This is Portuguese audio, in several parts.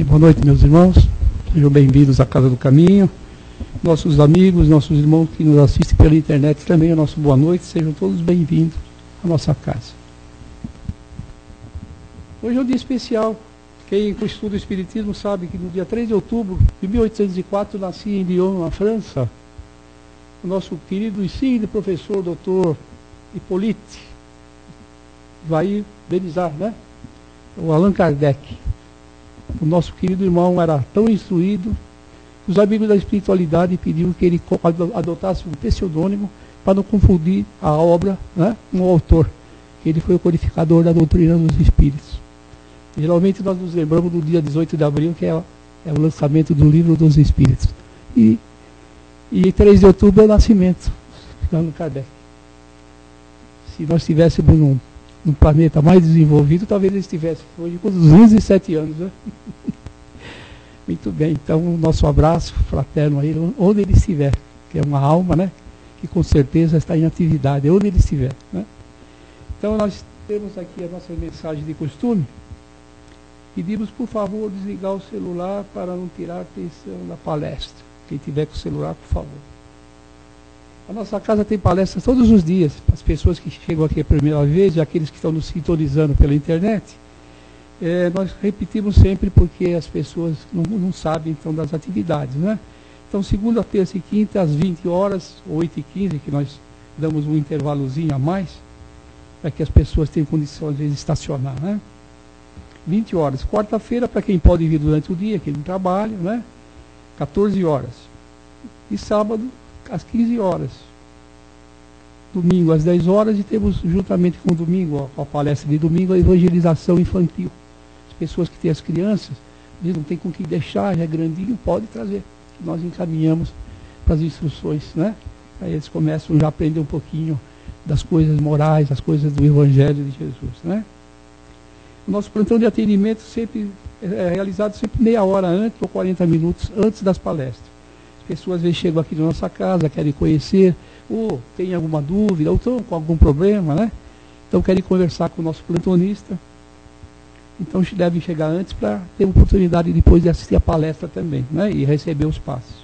Boa noite, meus irmãos. Sejam bem-vindos à Casa do Caminho. Nossos amigos, nossos irmãos que nos assistem pela internet também, a nossa boa noite. Sejam todos bem-vindos à nossa casa. Hoje é um dia especial. Quem estuda o Espiritismo sabe que no dia 3 de outubro de 1804 nasci em Lyon, na França, o nosso querido insigne professor, doutor Hippolyte Vaillant Benizar, né? O Allan Kardec. O nosso querido irmão era tão instruído que os amigos da espiritualidade pediram que ele adotasse um pseudônimo para não confundir a obra, né, com o autor. Ele foi o codificador da doutrina dos espíritos. Geralmente nós nos lembramos do dia 18 de abril, que é o lançamento do Livro dos Espíritos. E 3 de outubro é o nascimento de Allan Kardec. Se nós estivéssemos num planeta mais desenvolvido, talvez ele estivesse hoje com 207 anos, né? Muito bem, então o nosso abraço fraterno a ele, onde ele estiver, que é uma alma, né? Que com certeza está em atividade, onde ele estiver, né? Então nós temos aqui a nossa mensagem de costume. Pedimos, por favor, desligar o celular para não tirar a atenção da palestra. Quem tiver com o celular, por favor. A nossa casa tem palestras todos os dias. As pessoas que chegam aqui a primeira vez e aqueles que estão nos sintonizando pela internet, nós repetimos sempre porque as pessoas não sabem então das atividades, né? Então, segunda, terça e quinta, às 20 horas, 8h15, que nós damos um intervalozinho a mais, para que as pessoas tenham condição, às vezes, de estacionar, né? 20 horas. Quarta-feira, para quem pode vir durante o dia, que não trabalha, né? 14 horas. E sábado, às 15 horas. Domingo, às 10 horas, e temos, juntamente com o domingo, a palestra de domingo, a evangelização infantil. As pessoas que têm as crianças, não tem com quem deixar, já é grandinho, pode trazer. Nós encaminhamos para as instruções, né? Aí eles começam já a aprender um pouquinho das coisas morais, das coisas do Evangelho de Jesus, né? O nosso plantão de atendimento sempre é realizado sempre meia hora antes ou 40 minutos antes das palestras. As pessoas às vezes chegam aqui na nossa casa, querem conhecer, ou têm alguma dúvida, ou estão com algum problema, né? Então querem conversar com o nosso plantonista. Então devem chegar antes para ter oportunidade depois de assistir a palestra também, né? E receber os passos.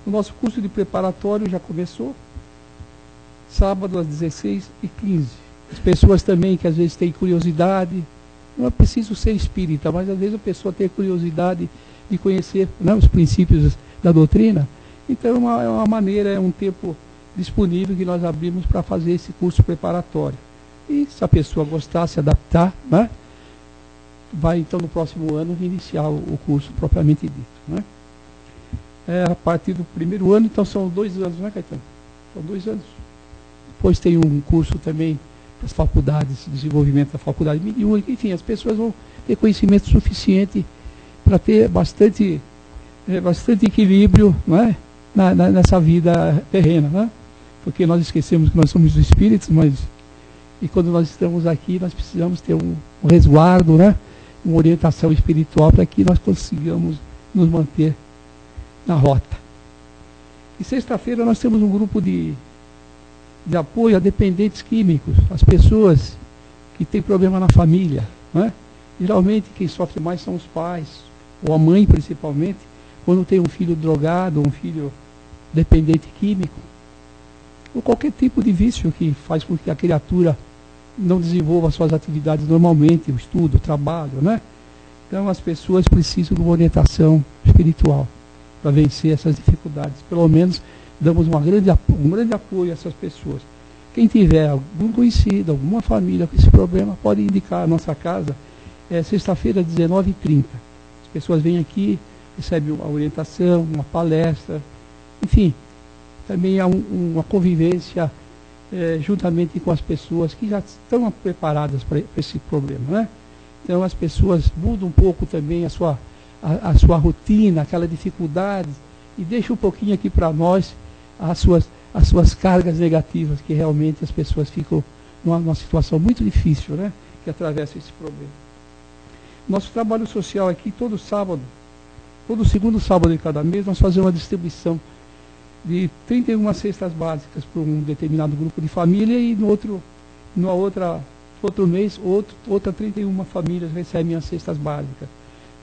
O nosso curso de preparatório já começou, sábado às 16h15. As pessoas também que às vezes têm curiosidade, não é preciso ser espírita, mas às vezes a pessoa tem curiosidade de conhecer, né, os princípios da doutrina. Então é uma maneira, é um tempo disponível que nós abrimos para fazer esse curso preparatório. E se a pessoa gostar, se adaptar, né, vai então no próximo ano iniciar o curso propriamente dito, né? A partir do primeiro ano, então são 2 anos, né, Caetano? São 2 anos. Depois tem um curso também as faculdades, desenvolvimento da faculdade mediúnica, enfim, as pessoas vão ter conhecimento suficiente para ter bastante equilíbrio, não é? Nessa vida terrena, né? Porque nós esquecemos que nós somos espíritos, e quando nós estamos aqui, nós precisamos ter um resguardo, né? Uma orientação espiritual para que nós consigamos nos manter na rota. E sexta-feira nós temos um grupo de apoio a dependentes químicos, as pessoas que têm problema na família, né? Geralmente quem sofre mais são os pais, ou a mãe principalmente, quando tem um filho drogado, um filho dependente químico, ou qualquer tipo de vício que faz com que a criatura não desenvolva suas atividades normalmente, o estudo, o trabalho, né? Então as pessoas precisam de uma orientação espiritual para vencer essas dificuldades. Pelo menos damos um grande apoio a essas pessoas. Quem tiver algum conhecido, alguma família com esse problema, pode indicar a nossa casa. Sexta-feira, às 19h30. As pessoas vêm aqui, recebem uma orientação, uma palestra, enfim, também há uma convivência juntamente com as pessoas que já estão preparadas para esse problema, né? Então as pessoas mudam um pouco também a sua rotina, aquela dificuldade, e deixam um pouquinho aqui para nós as suas cargas negativas, que realmente as pessoas ficam numa situação muito difícil, né? Que atravessa esse problema. Nosso trabalho social aqui, todo segundo sábado de cada mês, nós fazemos uma distribuição de 31 cestas básicas para um determinado grupo de família, e no outro mês, outra 31 famílias recebem as cestas básicas.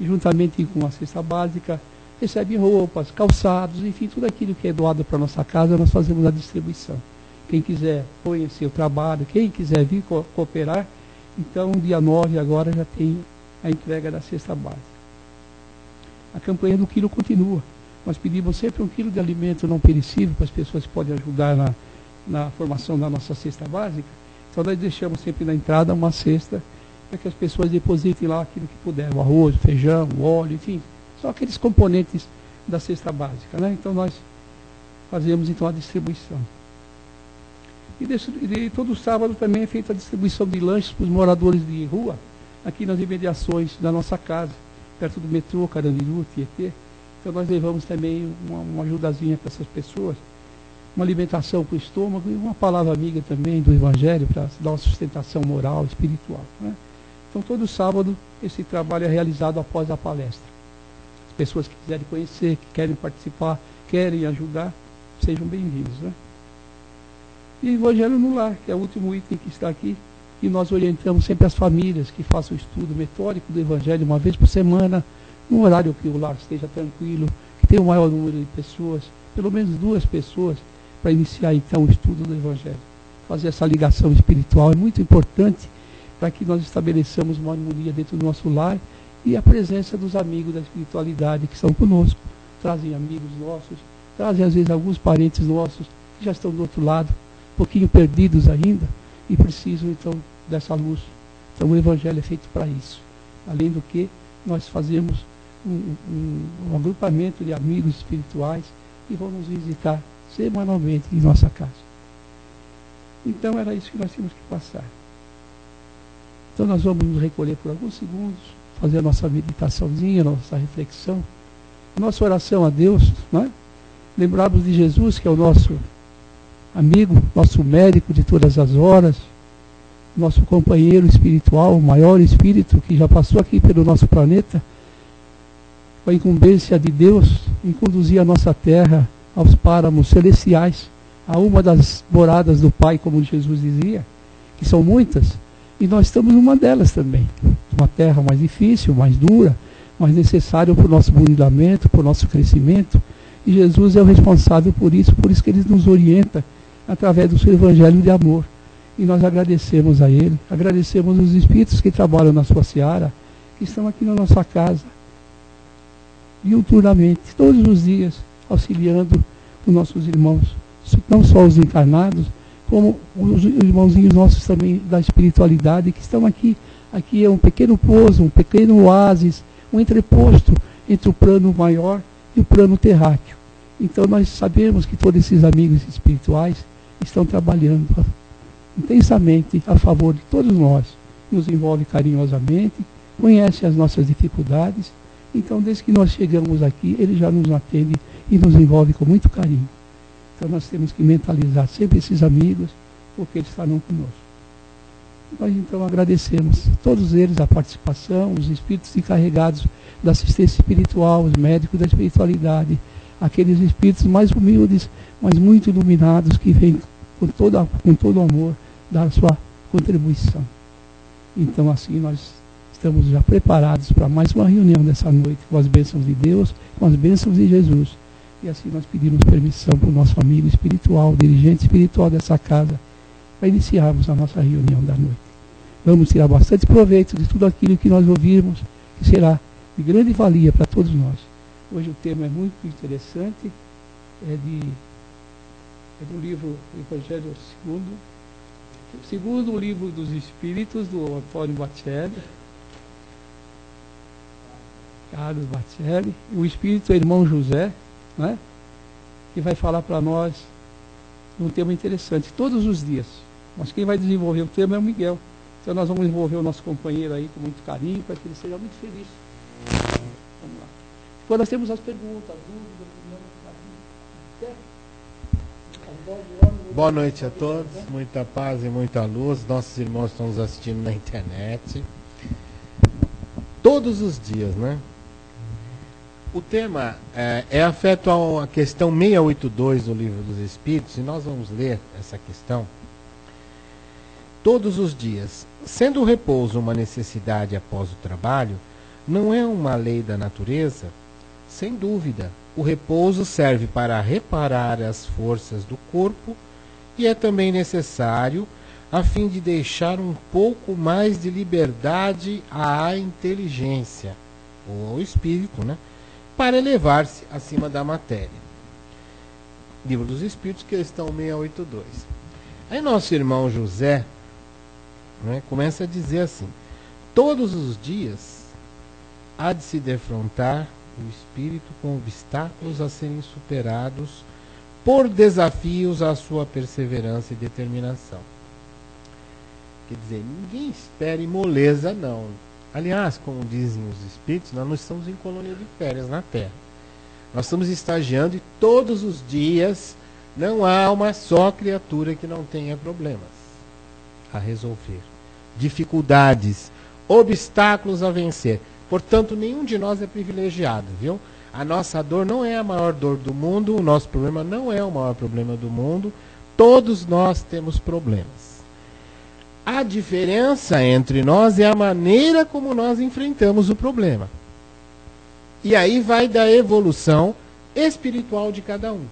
e juntamente com a cesta básica, recebem roupas, calçados, enfim, tudo aquilo que é doado para a nossa casa, nós fazemos a distribuição. Quem quiser conhecer o trabalho, quem quiser vir cooperar, então dia 9 agora já tem a entrega da cesta básica. A campanha do quilo continua. Nós pedimos sempre 1 quilo de alimento não perecível para as pessoas que podem ajudar na formação da nossa cesta básica. Então nós deixamos sempre na entrada uma cesta para que as pessoas depositem lá aquilo que puder, o arroz, o feijão, o óleo, enfim, só aqueles componentes da cesta básica, né? Então nós fazemos então a distribuição. E todo sábado também é feita a distribuição de lanches para os moradores de rua, aqui nas imediações da nossa casa, perto do metrô, Carandiru, Tietê. Então nós levamos também uma ajudazinha para essas pessoas, uma alimentação para o estômago e uma palavra amiga também do Evangelho para dar uma sustentação moral, espiritual, né? Então todo sábado esse trabalho é realizado após a palestra. As pessoas que quiserem conhecer, que querem participar, querem ajudar, sejam bem-vindos, né? E Evangelho no Lar, que é o último item que está aqui, e nós orientamos sempre as famílias que façam o estudo metódico do Evangelho uma vez por semana, num horário que o lar esteja tranquilo, que tenha o maior número de pessoas, pelo menos 2 pessoas, para iniciar então o estudo do Evangelho. Fazer essa ligação espiritual é muito importante para que nós estabeleçamos uma harmonia dentro do nosso lar e a presença dos amigos da espiritualidade que estão conosco. Trazem amigos nossos, trazem às vezes alguns parentes nossos que já estão do outro lado, um pouquinho perdidos ainda, e precisam então dessa luz. Então o Evangelho é feito para isso. Além do que, nós fazemos um agrupamento de amigos espirituais que vão nos visitar semanalmente em nossa casa. Então era isso que nós tínhamos que passar. Então nós vamos nos recolher por alguns segundos, fazer a nossa meditaçãozinha, a nossa reflexão, a nossa oração a Deus, né? Lembrarmos de Jesus, que é o nosso amigo, nosso médico de todas as horas, nosso companheiro espiritual, o maior espírito que já passou aqui pelo nosso planeta, com a incumbência de Deus em conduzir a nossa terra aos páramos celestiais, a uma das moradas do Pai, como Jesus dizia, que são muitas, e nós estamos numa delas também. Uma terra mais difícil, mais dura, mais necessária para o nosso burilamento, para o nosso crescimento, e Jesus é o responsável por isso que Ele nos orienta através do seu Evangelho de amor. E nós agradecemos a Ele, agradecemos os espíritos que trabalham na sua seara, que estão aqui na nossa casa, diuturnamente, todos os dias, auxiliando os nossos irmãos, não só os encarnados, como os irmãozinhos nossos também da espiritualidade, que estão aqui. Aqui é um pequeno pouso, um pequeno oásis, um entreposto entre o plano maior e o plano terráqueo. Então nós sabemos que todos esses amigos espirituais estão trabalhando intensamente a favor de todos nós, nos envolve carinhosamente, conhece as nossas dificuldades. Então, desde que nós chegamos aqui, ele já nos atende e nos envolve com muito carinho. Então nós temos que mentalizar sempre esses amigos, porque eles estarão conosco. Nós então agradecemos todos eles a participação, os espíritos encarregados da assistência espiritual, os médicos da espiritualidade, aqueles espíritos mais humildes, mas muito iluminados, que vêm com todo amor dar a sua contribuição. Então assim nós estamos já preparados para mais uma reunião dessa noite, com as bênçãos de Deus, com as bênçãos de Jesus. E assim nós pedimos permissão para o nosso amigo espiritual, dirigente espiritual dessa casa, para iniciarmos a nossa reunião da noite. Vamos tirar bastante proveito de tudo aquilo que nós ouvirmos, que será de grande valia para todos nós. Hoje o tema é muito interessante, é do livro Evangelho segundo o livro dos Espíritos, do Antônio Bacelli, Carlos Bacelli. O Espírito é o irmão José, né? Que vai falar para nós um tema interessante, todos os dias. Mas quem vai desenvolver o tema é o Miguel. Então nós vamos envolver o nosso companheiro aí com muito carinho, para que ele seja muito feliz. Vamos lá. Depois nós temos as perguntas, dúvidas, Boa noite a todos, muita paz e muita luz. Nossos irmãos estão nos assistindo na internet. Todos os dias, né? O tema é afeto à questão 682 do Livro dos Espíritos, e nós vamos ler essa questão. Todos os dias, sendo o repouso uma necessidade após o trabalho, não é uma lei da natureza? Sem dúvida, o repouso serve para reparar as forças do corpo e é também necessário a fim de deixar um pouco mais de liberdade à inteligência, ou ao espírito, né, para elevar-se acima da matéria. Livro dos Espíritos, questão 682. Aí nosso irmão José, né, começa a dizer assim: todos os dias há de se defrontar o espírito com obstáculos a serem superados por desafios à sua perseverança e determinação. Quer dizer, ninguém espere moleza, não. Aliás, como dizem os espíritos, nós não estamos em colônia de férias na Terra. Nós estamos estagiando e todos os dias não há uma só criatura que não tenha problemas a resolver, dificuldades, obstáculos a vencer. Portanto, nenhum de nós é privilegiado, viu? A nossa dor não é a maior dor do mundo, o nosso problema não é o maior problema do mundo. Todos nós temos problemas. A diferença entre nós é a maneira como nós enfrentamos o problema. E aí vai da evolução espiritual de cada um.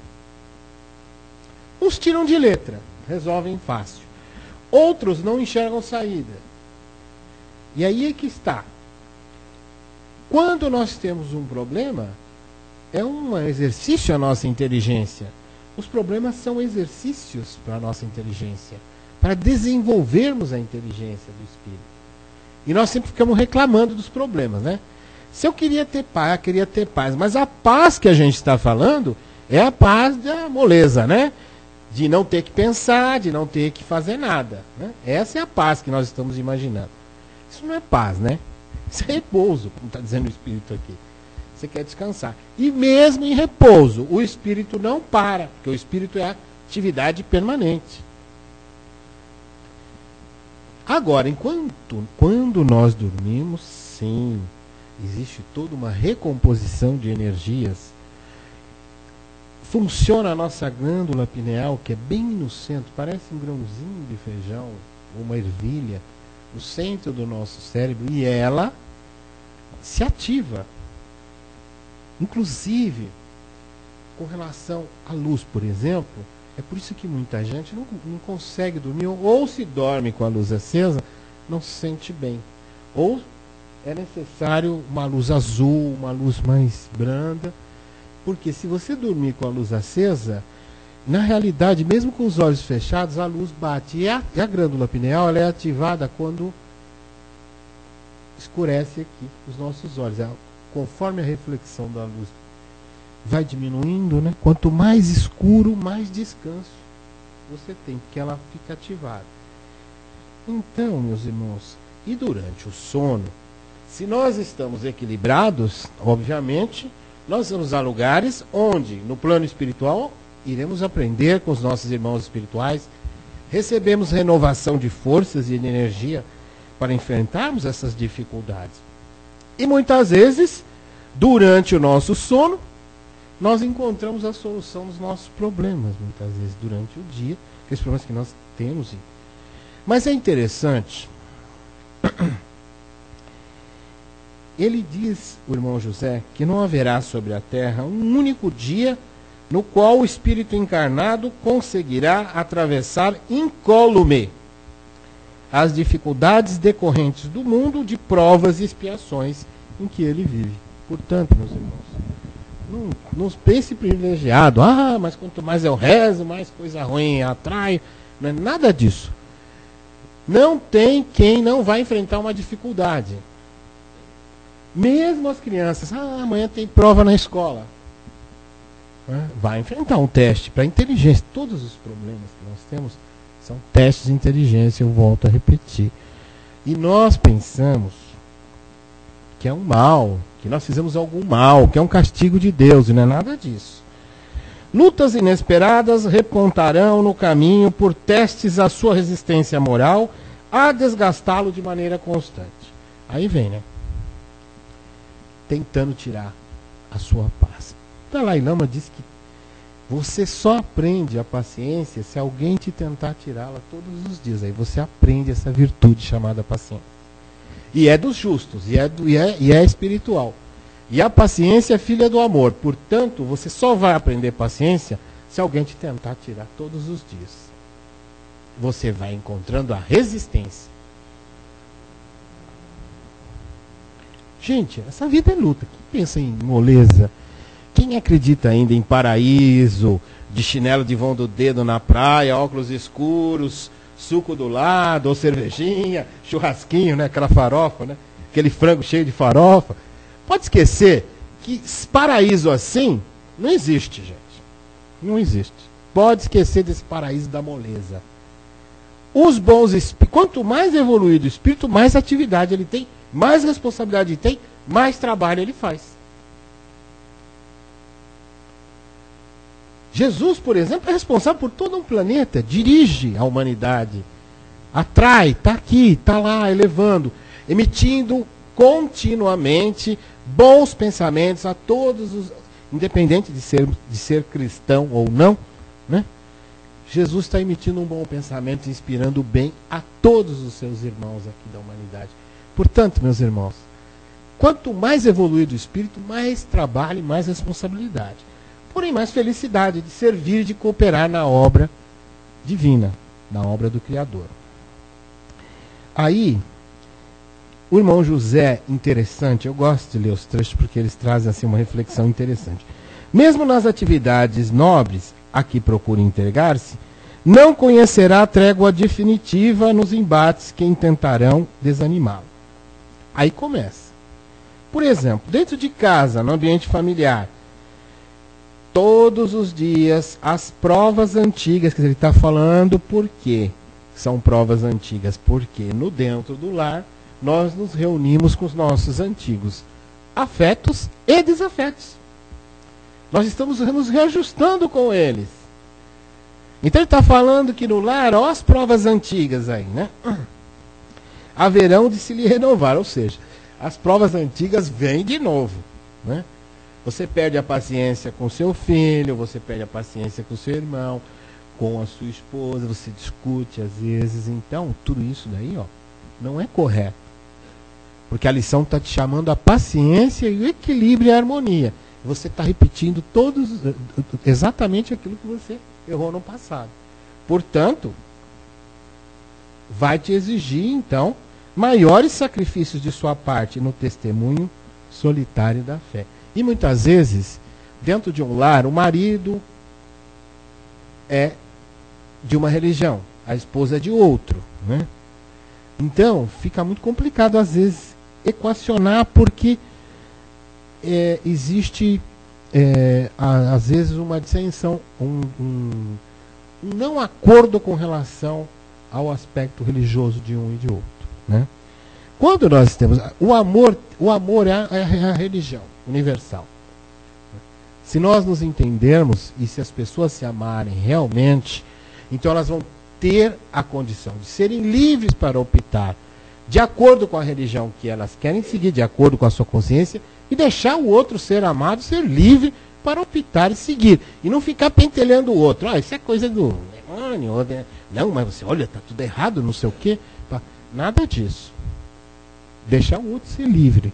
Uns tiram de letra, resolvem fácil. Outros não enxergam saída. E aí é que está. Quando nós temos um problema, é um exercício à nossa inteligência. Os problemas são exercícios para a nossa inteligência, para desenvolvermos a inteligência do espírito. E nós sempre ficamos reclamando dos problemas, né? Se eu queria ter paz, mas a paz que a gente está falando é a paz da moleza, né? De não ter que pensar, de não ter que fazer nada, né? Essa é a paz que nós estamos imaginando. Isso não é paz, né? Isso é repouso, como está dizendo o espírito aqui. Você quer descansar. E mesmo em repouso, o espírito não para, porque o espírito é atividade permanente. Agora, quando nós dormimos, sim, existe toda uma recomposição de energias. Funciona a nossa glândula pineal, que é bem no centro, parece um grãozinho de feijão, uma ervilha, no centro do nosso cérebro, e ela se ativa. Inclusive, com relação à luz, por exemplo, é por isso que muita gente não consegue dormir, ou se dorme com a luz acesa, não se sente bem. Ou é necessário uma luz azul, uma luz mais branda, porque se você dormir com a luz acesa, na realidade, mesmo com os olhos fechados, a luz bate. E a glândula pineal ela é ativada quando escurece aqui os nossos olhos. Conforme a reflexão da luz vai diminuindo, né? Quanto mais escuro, mais descanso você tem, porque ela fica ativada. Então, meus irmãos, e durante o sono, se nós estamos equilibrados, obviamente, nós vamos a lugares onde, no plano espiritual, iremos aprender com os nossos irmãos espirituais, recebemos renovação de forças e de energia para enfrentarmos essas dificuldades. E muitas vezes, durante o nosso sono, nós encontramos a solução dos nossos problemas, muitas vezes durante o dia, aqueles problemas que nós temos. Mas é interessante, ele diz, o irmão José, que não haverá sobre a terra um único dia no qual o espírito encarnado conseguirá atravessar incólume as dificuldades decorrentes do mundo de provas e expiações em que ele vive. Portanto, meus irmãos, não pense privilegiado. Mas quanto mais eu rezo, mais coisa ruim atrai. Não é nada disso. Não tem quem não vai enfrentar uma dificuldade. Mesmo as crianças, amanhã tem prova na escola. Vai enfrentar um teste para inteligência. Todos os problemas que nós temos são testes de inteligência, eu volto a repetir. E nós pensamos que é um mal, que nós fizemos algum mal, que é um castigo de Deus, e não é nada disso. Lutas inesperadas repontarão no caminho por testes à sua resistência moral, a desgastá-lo de maneira constante. Aí vem, né? Tentando tirar a sua paz. Dalai Lama diz que você só aprende a paciência se alguém te tentar tirá-la todos os dias. Aí você aprende essa virtude chamada paciência. E é dos justos, e é espiritual. E a paciência é filha do amor. Portanto, você só vai aprender paciência se alguém te tentar tirar todos os dias. Você vai encontrando a resistência. Gente, essa vida é luta. Quem pensa em moleza? Quem acredita ainda em paraíso, de chinelo de vão do dedo na praia, óculos escuros, suco do lado, ou cervejinha, churrasquinho, né? Aquela farofa, né? Aquele frango cheio de farofa. Pode esquecer que paraíso assim não existe, gente. Não existe. Pode esquecer desse paraíso da moleza. Os bons espíritos, quanto mais evoluído o espírito, mais atividade ele tem, mais responsabilidade ele tem, mais trabalho ele faz. Jesus, por exemplo, é responsável por todo um planeta, dirige a humanidade, atrai, está aqui, está lá, elevando, emitindo continuamente bons pensamentos a todos os, independente de ser cristão ou não, né? Jesus está emitindo um bom pensamento, inspirando o bem a todos os seus irmãos aqui da humanidade. Portanto, meus irmãos, quanto mais evoluído o espírito, mais trabalho e mais responsabilidade. Porém, mais felicidade de servir, de cooperar na obra divina, na obra do Criador. Aí, o irmão José, interessante, eu gosto de ler os trechos porque eles trazem assim uma reflexão interessante. Mesmo nas atividades nobres a que procura entregar-se, não conhecerá trégua definitiva nos embates que intentarão desanimá-lo. Aí começa. Por exemplo, dentro de casa, no ambiente familiar, todos os dias, as provas antigas, que ele está falando, por quê? São provas antigas, porque no dentro do lar, nós nos reunimos com os nossos antigos afetos e desafetos. Nós estamos nos reajustando com eles. Então ele está falando que no lar, ó, as provas antigas aí, né? Haverão de se lhe renovar, ou seja, as provas antigas vêm de novo, né? Você perde a paciência com seu filho, você perde a paciência com seu irmão, com a sua esposa, você discute às vezes. Então, tudo isso daí, ó, não é correto. Porque a lição está te chamando a paciência e o equilíbrio e a harmonia. Você está repetindo exatamente aquilo que você errou no passado. Portanto, vai te exigir, então, maiores sacrifícios de sua parte no testemunho solitário da fé. E muitas vezes, dentro de um lar, o marido é de uma religião, a esposa é de outro, né? Então, fica muito complicado, às vezes, equacionar, porque existe, às vezes, uma dissensão, um não acordo com relação ao aspecto religioso de um e de outro, né? Quando nós temos o amor é a religião universal. Se nós nos entendermos e se as pessoas se amarem realmente, então elas vão ter a condição de serem livres para optar de acordo com a religião que elas querem seguir, de acordo com a sua consciência, e deixar o outro ser amado, ser livre para optar e seguir. E não ficar pentelhando o outro. Isso é coisa do demônio. Não, mas você, olha, está tudo errado, não sei o quê. Nada disso. Deixar o outro ser livre.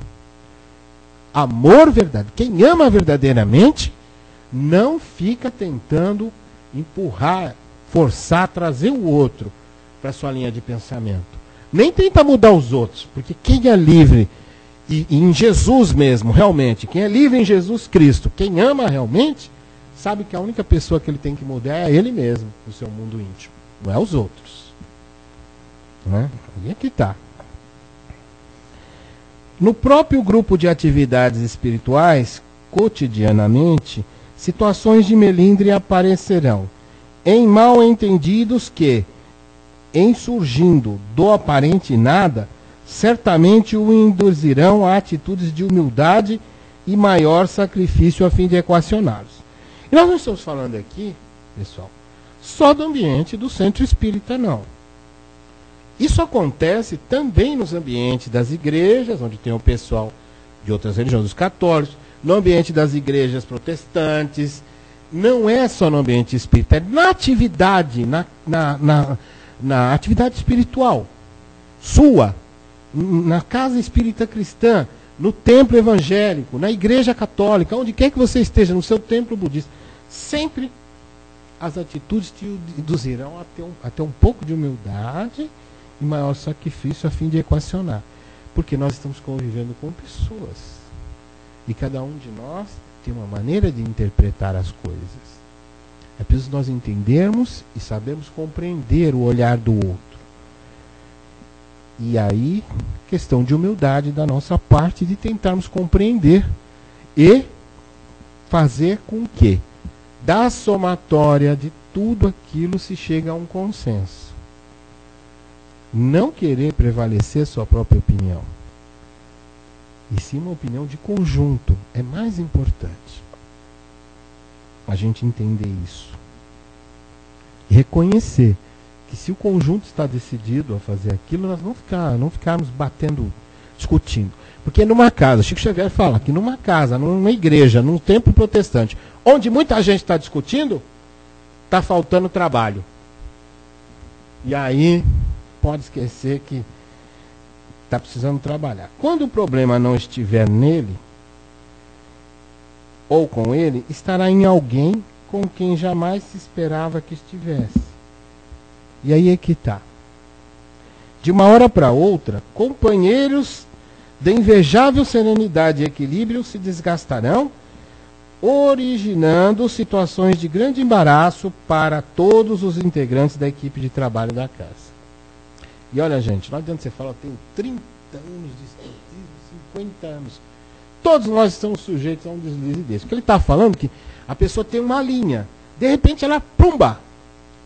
Amor verdadeiro. Quem ama verdadeiramente não fica tentando empurrar, forçar, trazer o outro para sua linha de pensamento. Nem tenta mudar os outros, porque quem é livre e em Jesus mesmo, realmente, quem é livre em Jesus Cristo, quem ama realmente, sabe que a única pessoa que ele tem que mudar é ele mesmo, o seu mundo íntimo, não é os outros. Né? E aqui está. No próprio grupo de atividades espirituais, cotidianamente, situações de melindre aparecerão, em mal entendidos que, em surgindo do aparente nada, certamente o induzirão a atitudes de humildade e maior sacrifício a fim de equacioná-los. E nós não estamos falando aqui, pessoal, só do ambiente do centro espírita, não. Isso acontece também nos ambientes das igrejas, onde tem o pessoal de outras religiões, os católicos, no ambiente das igrejas protestantes. Não é só no ambiente espírita, é na atividade, na atividade espiritual sua. na casa espírita cristã, no templo evangélico, na igreja católica, onde quer que você esteja, no seu templo budista, sempre as atitudes te induzirão a ter um pouco de humildade e maior sacrifício a fim de equacionar. Porque nós estamos convivendo com pessoas. E cada um de nós tem uma maneira de interpretar as coisas. É preciso nós entendermos e sabermos compreender o olhar do outro. E aí, questão de humildade da nossa parte de tentarmos compreender e fazer com que, da somatória de tudo aquilo, se chegue a um consenso. Não querer prevalecer sua própria opinião. E sim uma opinião de conjunto. É mais importante a gente entender isso. E reconhecer que se o conjunto está decidido a fazer aquilo, nós não ficarmos batendo, discutindo. Porque numa casa, Chico Xavier fala que numa casa, numa igreja, num templo protestante, onde muita gente está discutindo, está faltando trabalho. E aí, pode esquecer que está precisando trabalhar. Quando o problema não estiver nele, ou com ele, estará em alguém com quem jamais se esperava que estivesse. E aí é que está. De uma hora para outra, companheiros de invejável serenidade e equilíbrio se desgastarão, originando situações de grande embaraço para todos os integrantes da equipe de trabalho da casa. E olha, gente, não adianta você falar, eu tenho 30 anos de espiritismo, 50 anos. Todos nós estamos sujeitos a um deslize desse. Porque ele está falando que a pessoa tem uma linha. De repente ela, pumba,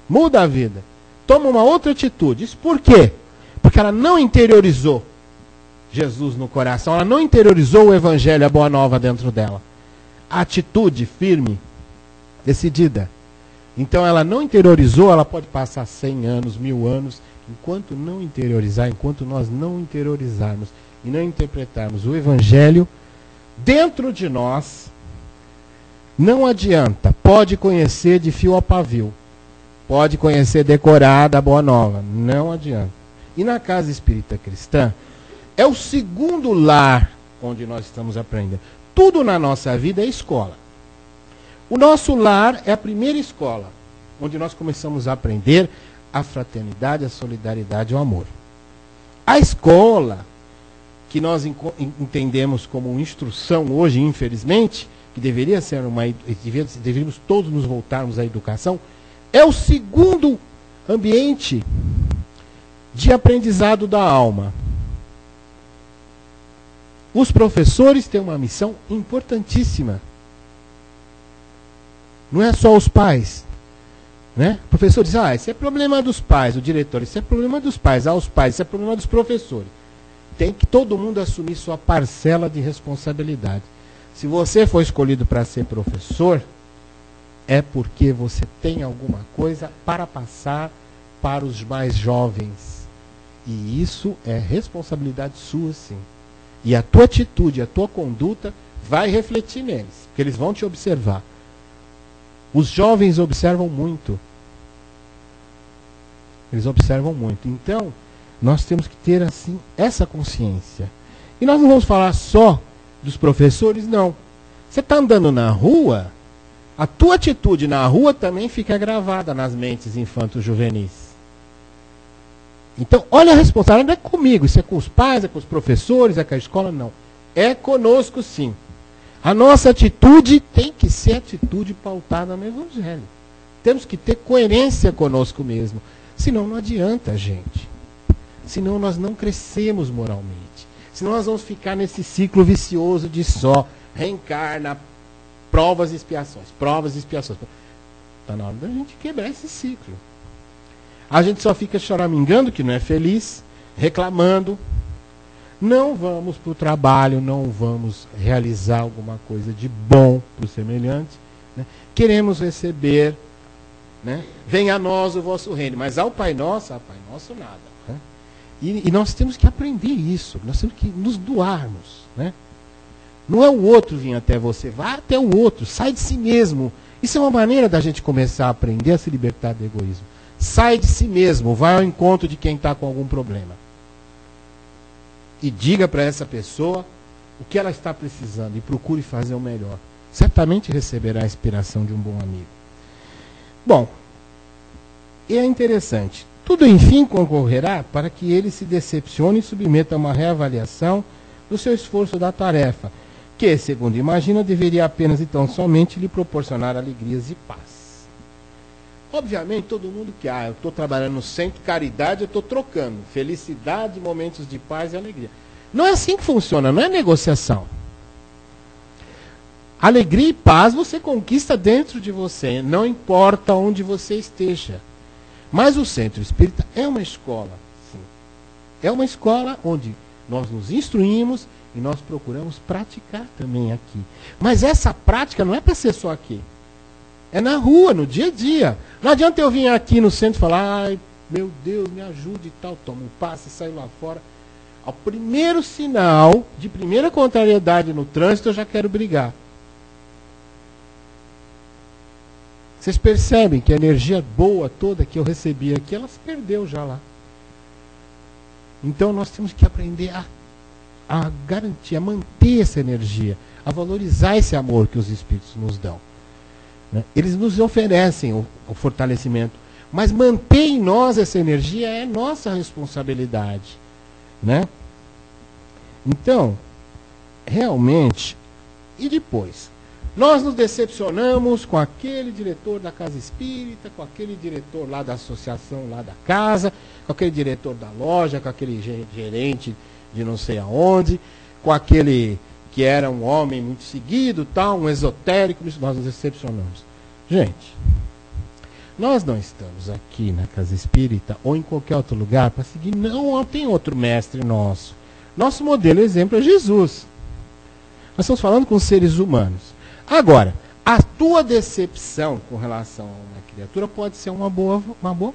muda a vida. Toma uma outra atitude. Isso por quê? Porque ela não interiorizou Jesus no coração. Ela não interiorizou o Evangelho, a Boa Nova dentro dela. A atitude firme, decidida. Então ela não interiorizou, ela pode passar 100 anos, 1000 anos. Enquanto não interiorizar, enquanto nós não interiorizarmos e não interpretarmos o Evangelho dentro de nós, não adianta. Pode conhecer de fio a pavio. Pode conhecer decorada a Boa Nova. Não adianta. E na casa espírita cristã, é o segundo lar onde nós estamos aprendendo. Tudo na nossa vida é escola. O nosso lar é a primeira escola, onde nós começamos a aprender a fraternidade, a solidariedade e o amor. A escola, que nós entendemos como instrução hoje, infelizmente, que deveria ser deveríamos todos nos voltarmos à educação, é o segundo ambiente de aprendizado da alma. Os professores têm uma missão importantíssima. Não é só os pais. Né? O professor diz, esse é problema dos pais, o diretor, isso é problema dos pais, os pais, isso é problema dos professores. Tem que todo mundo assumir sua parcela de responsabilidade. Se você for escolhido para ser professor, é porque você tem alguma coisa para passar para os mais jovens. E isso é responsabilidade sua, sim. E a tua atitude, a tua conduta vai refletir neles, porque eles vão te observar. Os jovens observam muito. Eles observam muito. Então, nós temos que ter, assim, essa consciência. E nós não vamos falar só dos professores, não. Você está andando na rua, a tua atitude na rua também fica gravada nas mentes infanto-juvenis. Então, olha a responsabilidade, não é comigo, isso é com os pais, é com os professores, é com a escola, não. É conosco, sim. A nossa atitude tem que ser atitude pautada no Evangelho. Temos que ter coerência conosco mesmo. Senão não adianta, gente. Senão nós não crescemos moralmente. Senão nós vamos ficar nesse ciclo vicioso de só reencarna, provas e expiações. Provas e expiações. Está na hora da gente quebrar esse ciclo. A gente só fica choramingando que não é feliz, reclamando. Não vamos para o trabalho, não vamos realizar alguma coisa de bom para o semelhante. Né? Queremos receber, né? Venha a nós o vosso reino, mas ao Pai Nosso nada. Né? E nós temos que aprender isso, nós temos que nos doarmos. Né? Não é o outro vir até você, vá até o outro, sai de si mesmo. Isso é uma maneira da gente começar a aprender a se libertar do egoísmo. Sai de si mesmo, vai ao encontro de quem está com algum problema. e diga para essa pessoa o que ela está precisando e procure fazer o melhor. Certamente receberá a inspiração de um bom amigo. Bom, e é interessante. Tudo, enfim, concorrerá para que ele se decepcione e submeta a uma reavaliação do seu esforço da tarefa, que, segundo imagina, deveria apenas e tão somente lhe proporcionar alegrias e paz. Obviamente, todo mundo que, eu estou trabalhando no centro, caridade, eu estou trocando. Felicidade, momentos de paz e alegria. Não é assim que funciona, não é negociação. Alegria e paz você conquista dentro de você, não importa onde você esteja. Mas o Centro Espírita é uma escola, sim. É uma escola onde nós nos instruímos e nós procuramos praticar também aqui. Mas essa prática não é para ser só aqui. É na rua, no dia a dia. Não adianta eu vir aqui no centro e falar, ai, meu Deus, me ajude e tal, toma um passe e saio lá fora. Ao primeiro sinal de primeira contrariedade no trânsito, eu já quero brigar. Vocês percebem que a energia boa toda que eu recebi aqui, ela se perdeu já lá. Então nós temos que aprender a garantir, a manter essa energia, a valorizar esse amor que os Espíritos nos dão. Né? Eles nos oferecem o fortalecimento, mas manter em nós essa energia é nossa responsabilidade. Né? Então, realmente, e depois? Nós nos decepcionamos com aquele diretor da casa espírita, com aquele diretor lá da associação, lá da casa, com aquele diretor da loja, com aquele gerente de não sei aonde, com aquele que era um homem muito seguido, tal, um esotérico, nós nos decepcionamos. Gente, nós não estamos aqui na casa espírita ou em qualquer outro lugar para seguir, não tem outro mestre nosso. Nosso modelo exemplo é Jesus. Nós estamos falando com seres humanos. Agora, a tua decepção com relação a uma criatura pode ser uma boa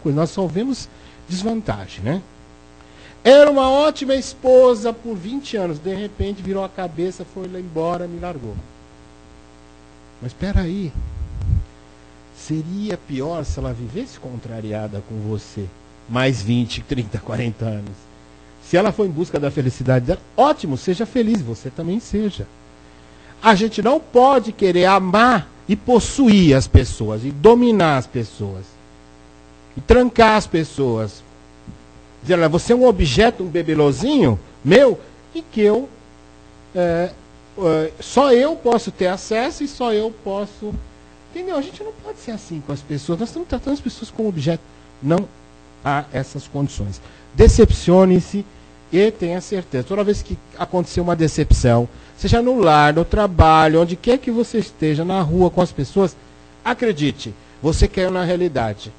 coisa. Nós só vemos desvantagem, né? Era uma ótima esposa por 20 anos. De repente virou a cabeça, foi lá embora, me largou. Mas espera aí. Seria pior se ela vivesse contrariada com você. Mais 20, 30, 40 anos. Se ela for em busca da felicidade dela, ótimo, seja feliz, você também seja. A gente não pode querer amar e possuir as pessoas, e dominar as pessoas, e trancar as pessoas. Dizer, olha, você é um objeto, um bebelozinho meu, e que eu, só eu posso ter acesso e só eu posso... Entendeu? A gente não pode ser assim com as pessoas. Nós estamos tratando as pessoas como objeto. Não há essas condições. Decepcione-se e tenha certeza. Toda vez que acontecer uma decepção, seja no lar, no trabalho, onde quer que você esteja, na rua, com as pessoas, acredite, você caiu na realidade.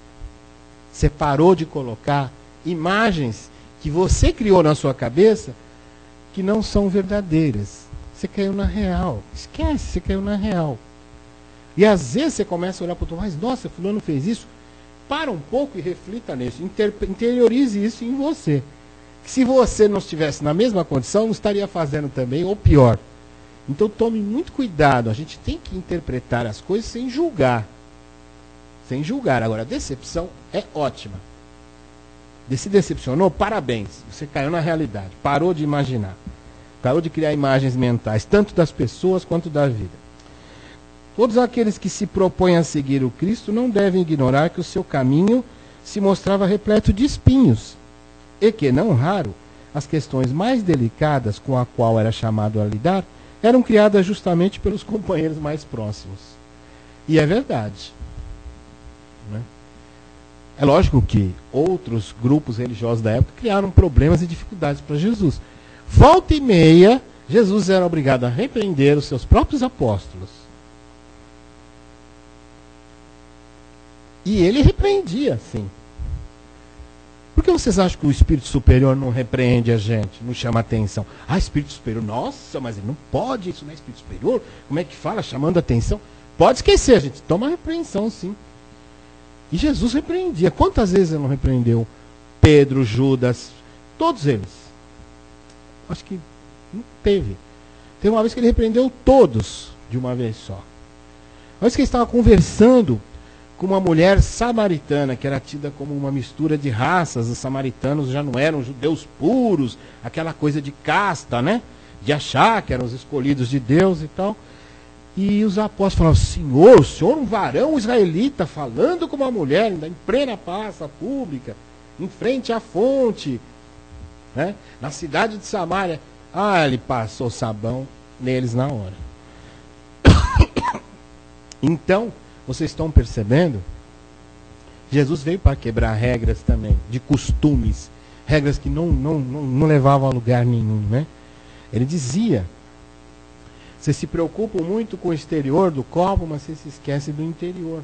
Você parou de colocar imagens que você criou na sua cabeça que não são verdadeiras. Você caiu na real. Esquece, você caiu na real. E às vezes você começa a olhar para o outro, mas nossa, fulano fez isso. Para um pouco e reflita nisso. Interiorize isso em você. Que se você não estivesse na mesma condição, não estaria fazendo também, ou pior. Então tome muito cuidado. A gente tem que interpretar as coisas sem julgar. Sem julgar. Agora, a decepção é ótima. Se decepcionou, parabéns. Você caiu na realidade. Parou de imaginar. Parou de criar imagens mentais, tanto das pessoas quanto da vida. Todos aqueles que se propõem a seguir o Cristo não devem ignorar que o seu caminho se mostrava repleto de espinhos. E que, não raro, as questões mais delicadas com a qual era chamado a lidar eram criadas justamente pelos companheiros mais próximos. E é verdade. Né? É lógico que outros grupos religiosos da época criaram problemas e dificuldades para Jesus. Volta e meia, Jesus era obrigado a repreender os seus próprios apóstolos. E ele repreendia, sim. Por que vocês acham que o Espírito Superior não repreende a gente, não chama atenção? Ah, Espírito Superior, nossa, mas ele não pode, isso não é Espírito Superior? Como é que fala, chamando atenção? Pode esquecer, gente, toma repreensão, sim. E Jesus repreendia. Quantas vezes ele não repreendeu? Pedro, Judas, todos eles. Acho que não teve. Teve uma vez que ele repreendeu todos de uma vez só. Uma vez que ele estava conversando com uma mulher samaritana, que era tida como uma mistura de raças. Os samaritanos já não eram judeus puros, aquela coisa de casta, né? De achar que eram os escolhidos de Deus e tal. E os apóstolos falavam: Senhor, o senhor um varão israelita falando com uma mulher, ainda em plena praça pública, em frente à fonte, né? Na cidade de Samaria. Ah, ele passou sabão neles na hora. Então, vocês estão percebendo? Jesus veio para quebrar regras também, de costumes, regras que não levavam a lugar nenhum, né? Ele dizia: vocês se preocupam muito com o exterior do copo, mas vocês se esquecem do interior.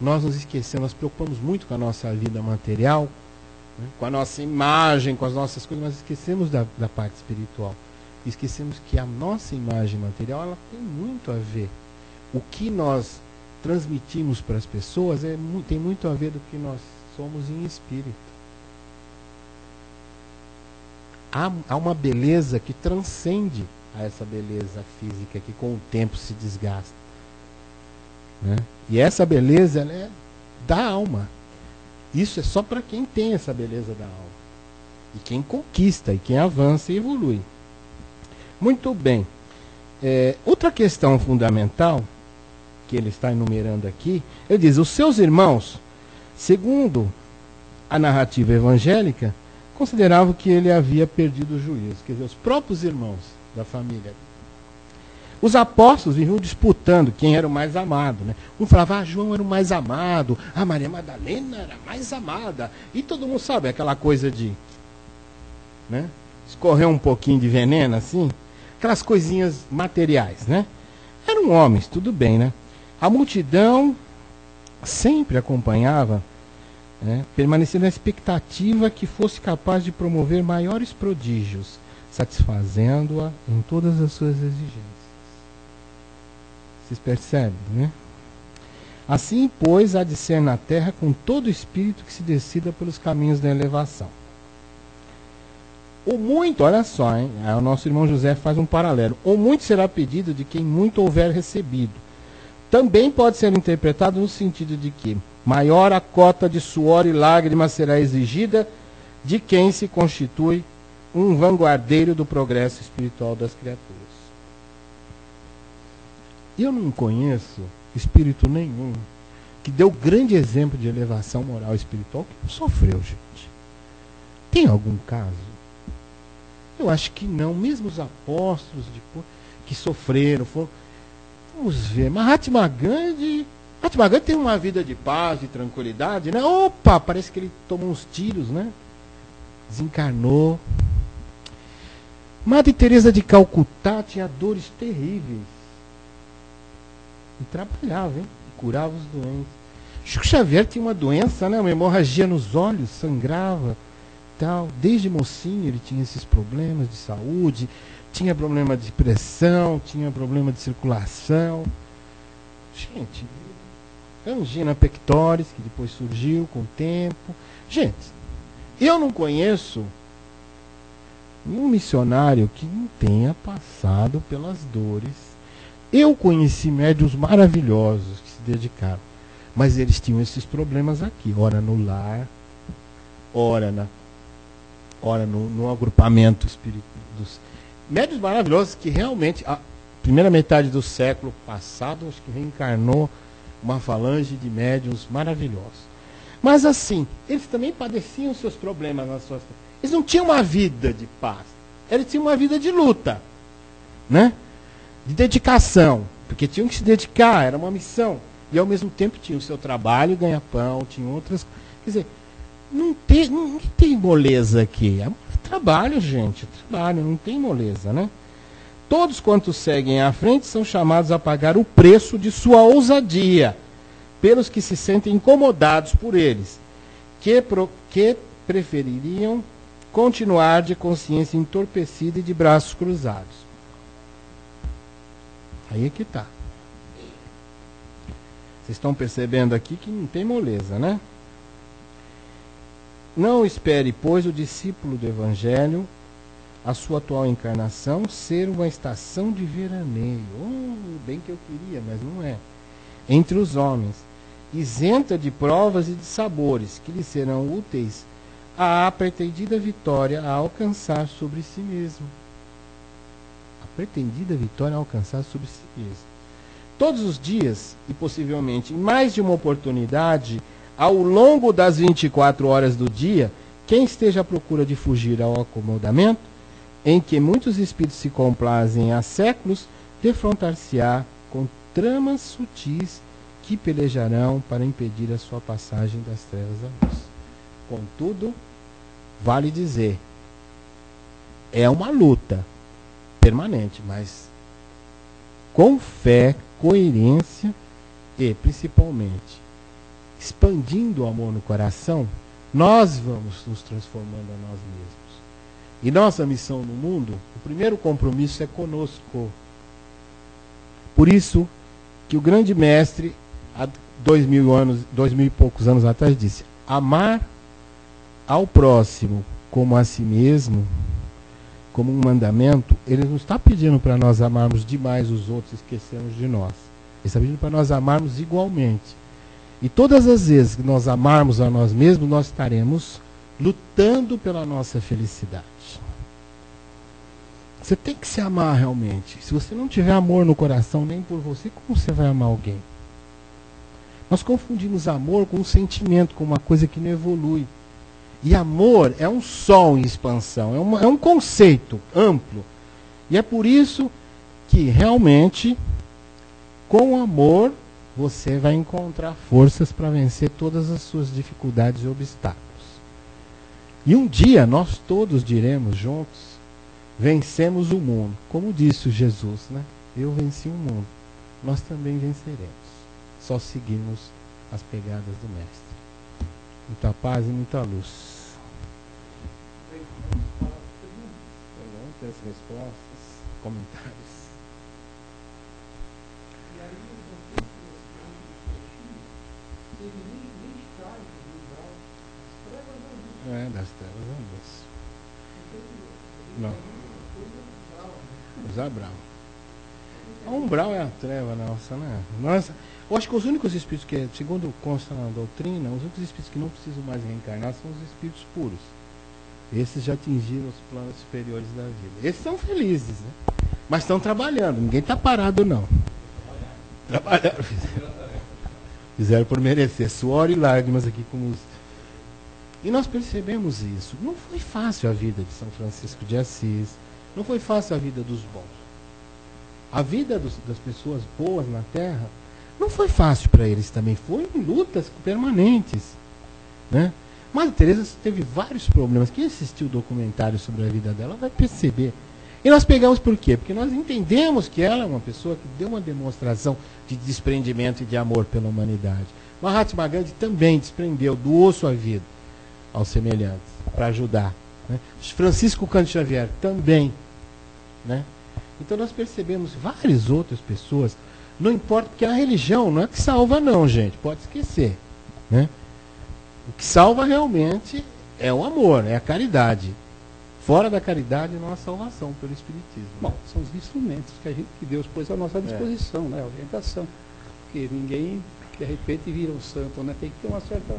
Nós nos esquecemos, nós preocupamos muito com a nossa vida material, né? Com a nossa imagem, com as nossas coisas, mas esquecemos da parte espiritual. Esquecemos que a nossa imagem material, ela tem muito a ver. O que nós transmitimos para as pessoas tem muito a ver do que nós somos em espírito. Há uma beleza que transcende a essa beleza física que com o tempo se desgasta, né? E essa beleza, ela é da alma. Isso é só para quem tem essa beleza da alma. E quem conquista, e quem avança e evolui. Muito bem. Outra questão fundamental que ele está enumerando aqui, ele diz: os seus irmãos, segundo a narrativa evangélica, consideravam que ele havia perdido o juízo. Quer dizer, os próprios irmãos da família. Os apóstolos viviam disputando quem era o mais amado, né? Um falava: João era o mais amado, a Maria Madalena era a mais amada. E todo mundo sabe aquela coisa de, né, escorrer um pouquinho de veneno assim, aquelas coisinhas materiais, né? Eram homens, tudo bem, né? A multidão sempre acompanhava, né, permanecendo na expectativa que fosse capaz de promover maiores prodígios, satisfazendo-a em todas as suas exigências. Vocês percebem, né? Assim, pois, há de ser na terra com todo espírito que se decida pelos caminhos da elevação. O muito, olha só, hein? O nosso irmão José faz um paralelo. O muito será pedido de quem muito houver recebido. Também pode ser interpretado no sentido de que maior a cota de suor e lágrimas será exigida de quem se constitui um vanguardeiro do progresso espiritual das criaturas. Eu não conheço espírito nenhum que deu grande exemplo de elevação moral e espiritual que não sofreu, gente. Tem algum caso? Eu acho que não. Mesmo os apóstolos que sofreram, foram... Vamos ver. Mahatma Gandhi tem uma vida de paz, de tranquilidade, né? Opa, parece que ele tomou uns tiros, né? Desencarnou. Madre Teresa de Calcutá tinha dores terríveis. E trabalhava, hein? E curava os doentes. Chico Xavier tinha uma doença, né? Uma hemorragia nos olhos, sangrava, tal. Desde mocinho ele tinha esses problemas de saúde, tinha problema de pressão, tinha problema de circulação. Gente, angina pectoris, que depois surgiu com o tempo. Gente, eu não conheço nenhum missionário que não tenha passado pelas dores. Eu conheci médiuns maravilhosos que se dedicaram, mas eles tinham esses problemas aqui, ora no lar, ora no agrupamento espiritual. Médiuns maravilhosos que realmente, a primeira metade do século passado, acho que reencarnou uma falange de médiuns maravilhosos. Mas assim, eles também padeciam seus problemas nas suas... Eles não tinham uma vida de paz, eles tinham uma vida de luta, né? De dedicação, porque tinham que se dedicar, era uma missão. E ao mesmo tempo tinham o seu trabalho, ganha-pão, tinham outras... Quer dizer, não tem moleza aqui. É trabalho, gente, trabalho, não tem moleza, né? Todos quantos seguem à frente são chamados a pagar o preço de sua ousadia, pelos que se sentem incomodados por eles, que prefeririam continuar de consciência entorpecida e de braços cruzados. Aí é que está. Vocês estão percebendo aqui que não tem moleza, né? Não espere, pois, o discípulo do Evangelho, a sua atual encarnação, ser uma estação de veraneio. Bem que eu queria, mas não é. entre os homens, isenta de provas e de sabores, que lhe serão úteis à pretendida vitória a alcançar sobre si mesmo. A pretendida vitória a alcançar sobre si mesmo. Todos os dias, e possivelmente em mais de uma oportunidade, ao longo das 24 horas do dia, quem esteja à procura de fugir ao acomodamento, em que muitos espíritos se complazem há séculos, defrontar-se-á com tramas sutis que pelejarão para impedir a sua passagem das trevas à luz. Contudo, vale dizer, é uma luta permanente, mas com fé, coerência e, principalmente, expandindo o amor no coração, nós vamos nos transformando a nós mesmos. E nossa missão no mundo, o primeiro compromisso é conosco. Por isso que o grande mestre, há 2000 e poucos anos atrás, disse: amar ao próximo como a si mesmo, como um mandamento, ele não está pedindo para nós amarmos demais os outros e esquecermos de nós. Ele está pedindo para nós amarmos igualmente. E todas as vezes que nós amarmos a nós mesmos, nós estaremos lutando pela nossa felicidade. Você tem que se amar realmente. Se você não tiver amor no coração nem por você, como você vai amar alguém? Nós confundimos amor com um sentimento, com uma coisa que não evolui. E amor é um sol em expansão, é um conceito amplo. E é por isso que realmente, com amor, você vai encontrar forças para vencer todas as suas dificuldades e obstáculos. E um dia nós todos diremos juntos: vencemos o mundo. Como disse Jesus, né? Eu venci o mundo. Nós também venceremos. Só seguirmos as pegadas do Mestre. Muita paz e muita luz. Perguntas, respostas, comentários. E aí, Das trevas à luz. Não. Os Abrão. A umbral é a treva nossa, né? Nossa, eu acho que os únicos espíritos que, segundo consta na doutrina, os únicos espíritos que não precisam mais reencarnar são os espíritos puros. Esses já atingiram os planos superiores da vida. Esses são felizes, né? Mas estão trabalhando. Ninguém está parado, não. Trabalharam. Fizeram por merecer. Suor e lágrimas aqui com os... E nós percebemos isso. Não foi fácil a vida de São Francisco de Assis. Não foi fácil a vida dos bons. A vida das pessoas boas na Terra não foi fácil para eles também. Foi em lutas permanentes, né? Madre Teresa teve vários problemas. Quem assistiu o documentário sobre a vida dela vai perceber. E nós pegamos por quê? Porque nós entendemos que ela é uma pessoa que deu uma demonstração de desprendimento e de amor pela humanidade. Mahatma Gandhi também desprendeu, doou sua vida aos semelhantes para ajudar, né? Francisco Cândido Xavier também, né? Então nós percebemos várias outras pessoas. Não importa, porque a religião não é que salva não, gente, pode esquecer, né? O que salva realmente é o amor, é a caridade. Fora da caridade não há salvação pelo Espiritismo. Bom, são os instrumentos que Deus pôs à nossa disposição, né? A orientação. Porque ninguém, de repente, vira um santo, né? Tem que ter uma certa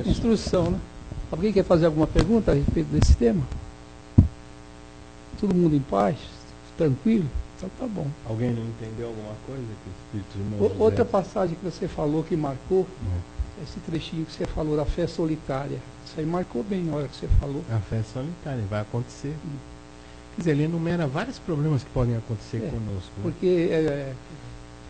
instrução, né? Alguém quer fazer alguma pergunta a respeito desse tema? Todo mundo em paz? Tranquilo? Então tá bom. Alguém não entendeu alguma coisa que o Espírito Outra passagem que você falou que marcou, esse trechinho que você falou da fé solitária. Isso aí marcou bem na hora que você falou. A fé solitária vai acontecer. Quer dizer, ele enumera vários problemas que podem acontecer conosco. Né? Porque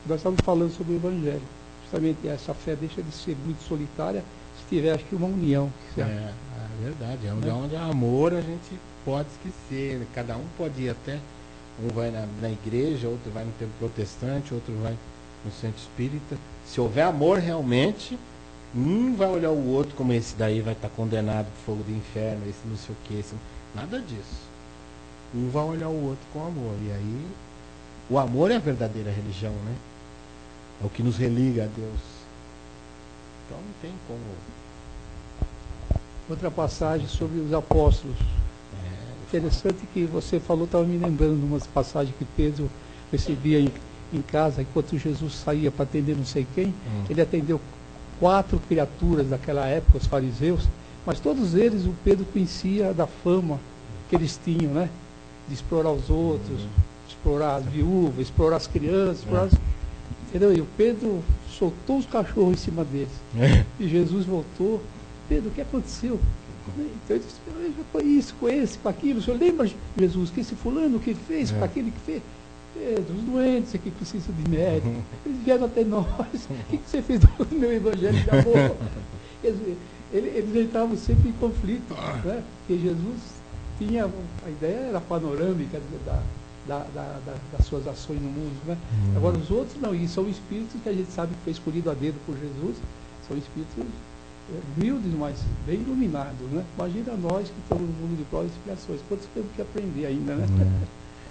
nós estamos falando sobre o Evangelho. Justamente essa fé deixa de ser muito solitária se tiver, acho que, uma união. É verdade. Onde há amor, a gente pode esquecer. Cada um pode ir até. Um vai na igreja, outro vai no templo protestante, outro vai no centro espírita. Se houver amor realmente, um vai olhar o outro como esse daí vai estar condenado para o fogo do inferno, esse não sei o que, nada disso. Um vai olhar o outro com amor. E aí, o amor é a verdadeira religião, né? É o que nos religa a Deus. Então não tem como. Outra passagem sobre os apóstolos. Interessante que você falou, estava me lembrando de umas passagens que Pedro recebia em casa, enquanto Jesus saía para atender não sei quem, ele atendeu 4 criaturas daquela época, os fariseus, mas todos eles o Pedro conhecia da fama que eles tinham, né? De explorar os outros, explorar as viúvas, explorar as crianças, entendeu? E o Pedro soltou os cachorros em cima deles. E Jesus voltou. Pedro, o que aconteceu? Então ele disse, com isso, com esse, com aquilo. O senhor lembra, Jesus, que esse fulano, o que ele fez, com aquele que fez? Pedro, os doentes aqui precisam de médico. Eles vieram até nós. O que você fez do meu evangelho de amor? Quer dizer, eles entravam sempre em conflito, né? Porque Jesus tinha, a ideia era panorâmica das suas ações no mundo, né? Agora os outros não, e são espíritos que a gente sabe que foi escolhido a dedo por Jesus, são espíritos humildes, mas bem iluminados, né? Imagina nós que estamos no mundo de provas e expiações, quantos temos que aprender ainda, né?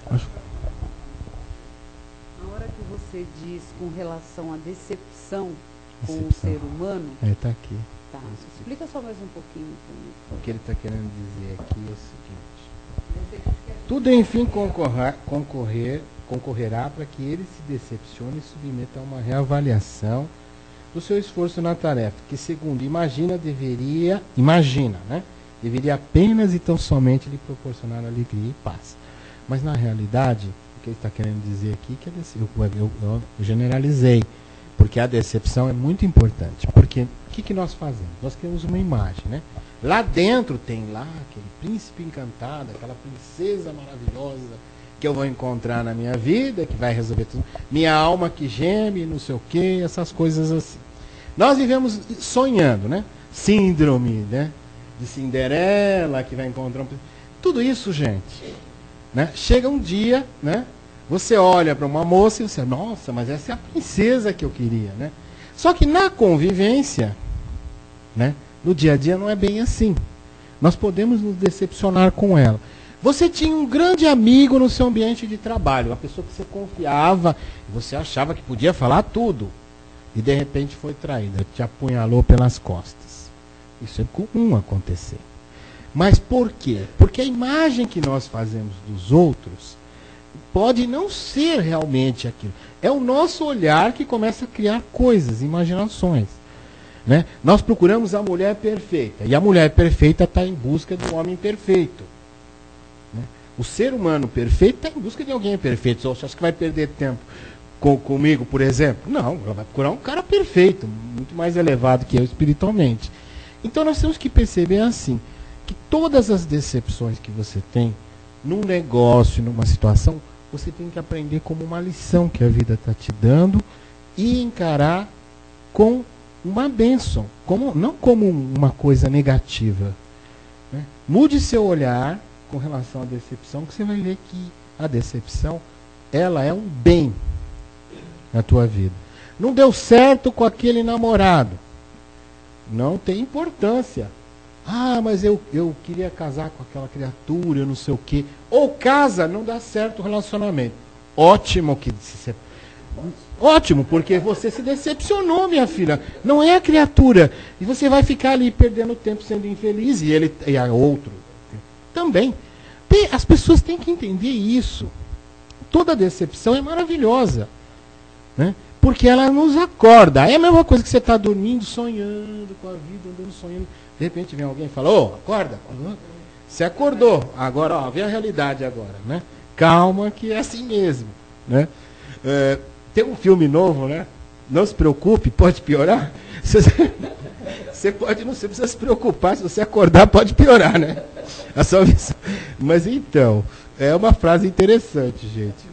A hora que você diz com relação à decepção com o ser humano... Está aqui. Tá, explica só mais um pouquinho para mim. O que ele está querendo dizer aqui é o seguinte: tudo enfim concorrerá para que ele se decepcione e submeta a uma reavaliação do seu esforço na tarefa, que segundo deveria apenas e tão somente lhe proporcionar alegria e paz. Mas na realidade, o que ele está querendo dizer aqui é que eu generalizei, porque a decepção é muito importante. Porque o que nós fazemos? Nós criamos uma imagem, né? Lá dentro tem lá aquele príncipe encantado, aquela princesa maravilhosa que eu vou encontrar na minha vida, que vai resolver tudo. Minha alma que geme, não sei o quê, essas coisas assim. Nós vivemos sonhando, né? Síndrome, né? De Cinderela, que vai encontrar tudo isso, gente, né? Chega um dia, né? Você olha para uma moça e você, nossa, mas essa é a princesa que eu queria, né? Só que na convivência, né? No dia a dia não é bem assim. Nós podemos nos decepcionar com ela. Você tinha um grande amigo no seu ambiente de trabalho, uma pessoa que você confiava, você achava que podia falar tudo, e de repente foi traída, te apunhalou pelas costas. Isso é comum acontecer. Mas por quê? Porque a imagem que nós fazemos dos outros pode não ser realmente aquilo. É o nosso olhar que começa a criar coisas, imaginações. Né? Nós procuramos a mulher perfeita, e a mulher perfeita está em busca do homem perfeito. Né? O ser humano perfeito está em busca de alguém perfeito. Você acha que vai perder tempo comigo, por exemplo? Não, ela vai procurar um cara perfeito, muito mais elevado que eu espiritualmente. Então nós temos que perceber assim, que todas as decepções que você tem num negócio, numa situação, você tem que aprender como uma lição que a vida está te dando e encarar com uma bênção, não como uma coisa negativa. Né? Mude seu olhar com relação à decepção, que você vai ver que a decepção, ela é um bem na tua vida. Não deu certo com aquele namorado. Não tem importância. Ah, mas eu queria casar com aquela criatura, eu não sei o quê. Ou casa, não dá certo o relacionamento. Ótimo que se ótimo, porque você se decepcionou, minha filha. Não é a criatura. E você vai ficar ali perdendo tempo sendo infeliz, e a outro também. As pessoas têm que entender isso. Toda decepção é maravilhosa, né? Porque ela nos acorda. É a mesma coisa que você está dormindo, sonhando com a vida, andando sonhando. De repente vem alguém e fala, ô, acorda. Você acordou. Agora, ó, vê a realidade agora, né? Calma que é assim mesmo, né? Tem um filme novo, né? Não se preocupe, pode piorar. Você precisa se preocupar, se você acordar pode piorar, né? A sua visão. Mas então, é uma frase interessante, gente.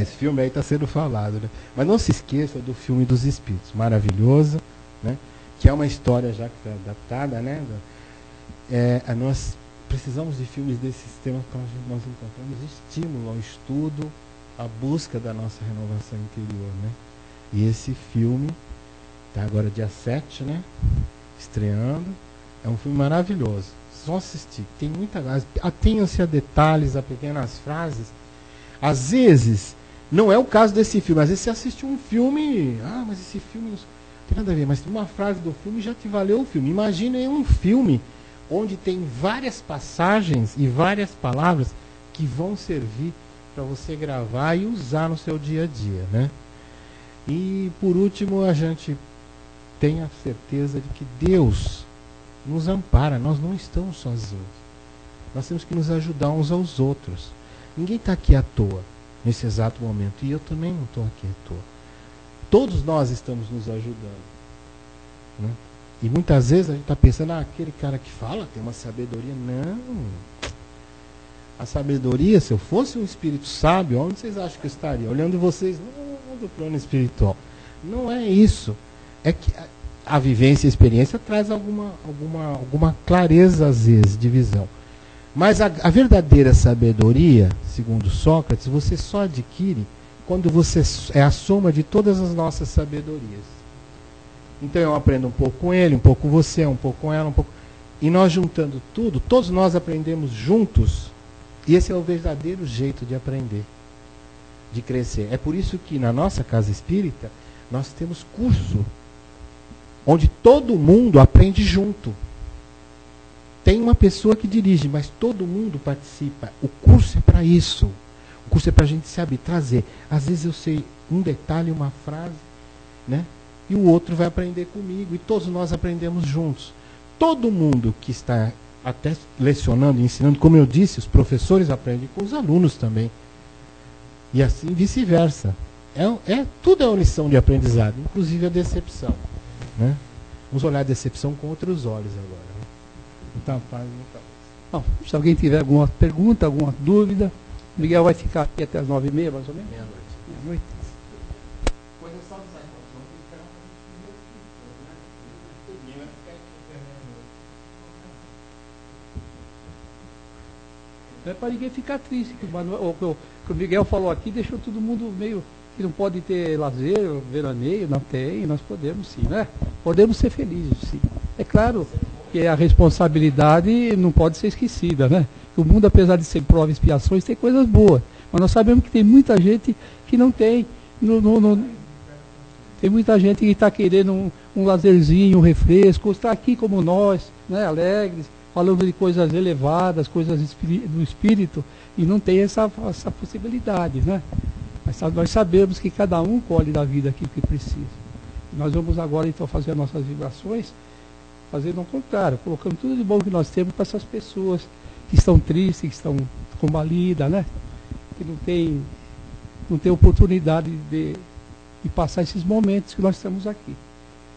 Esse filme aí está sendo falado, né? Mas não se esqueça do filme dos Espíritos, maravilhoso, né? Que é uma história já que foi adaptada, né? Nós precisamos de filmes desses temas para nós encontrarmos estímulo ao estudo, à busca da nossa renovação interior, né? E esse filme está agora dia 7, né? Estreando. É um filme maravilhoso. Vocês vão assistir. Tem muita... Atenham-se a detalhes, a pequenas frases. Às vezes, não é o caso desse filme. Às vezes você assiste um filme... Ah, mas esse filme não tem nada a ver. Mas uma frase do filme já te valeu o filme. Imaginem um filme onde tem várias passagens e várias palavras que vão servir para você gravar e usar no seu dia a dia, né? E por último, a gente tem a certeza de que Deus nos ampara, nós não estamos sozinhos. Nós temos que nos ajudar uns aos outros. Ninguém está aqui à toa, nesse exato momento. E eu também não estou aqui à toa. Todos nós estamos nos ajudando, né? E muitas vezes a gente está pensando, aquele cara que fala tem uma sabedoria. Não. A sabedoria, se eu fosse um espírito sábio, onde vocês acham que eu estaria? Olhando vocês lá do plano espiritual. Não é isso. É que a vivência e a experiência traz alguma clareza, às vezes, de visão. Mas a verdadeira sabedoria, segundo Sócrates, você só adquire quando você é a soma de todas as nossas sabedorias. Então eu aprendo um pouco com ele, um pouco com você, um pouco com ela, um pouco... E nós juntando tudo, todos nós aprendemos juntos. E esse é o verdadeiro jeito de aprender, de crescer. É por isso que na nossa casa espírita, nós temos curso, onde todo mundo aprende junto. Tem uma pessoa que dirige, mas todo mundo participa. O curso é para isso. O curso é para a gente saber trazer. Às vezes eu sei um detalhe, uma frase, né? E o outro vai aprender comigo. E todos nós aprendemos juntos. Todo mundo que está até lecionando e ensinando, como eu disse, os professores aprendem com os alunos também. E assim vice-versa. Tudo é uma lição de aprendizado, inclusive a decepção, né? Vamos olhar a decepção com outros olhos agora. Então, Bom, se alguém tiver alguma pergunta, alguma dúvida, o Miguel vai ficar aqui até as 9h30, mais ou menos. Meia-noite. Não é para ninguém ficar triste, que o Miguel falou aqui, deixou todo mundo meio que não pode ter lazer, veraneio, não tem, nós podemos sim, né? Podemos ser felizes, sim. É claro que a responsabilidade não pode ser esquecida, né? O mundo, apesar de ser prova e expiações, tem coisas boas. Mas nós sabemos que tem muita gente que não tem. Tem muita gente que está querendo um lazerzinho, um refresco, está aqui como nós, né, alegres, falando de coisas elevadas, coisas do espírito, e não tem essa possibilidade, né? Mas nós sabemos que cada um colhe da vida aquilo que precisa. E nós vamos agora então fazer as nossas vibrações, fazendo ao contrário, colocando tudo de bom que nós temos para essas pessoas que estão tristes, que estão combalidas, né? Que não tem oportunidade de passar esses momentos que nós estamos aqui.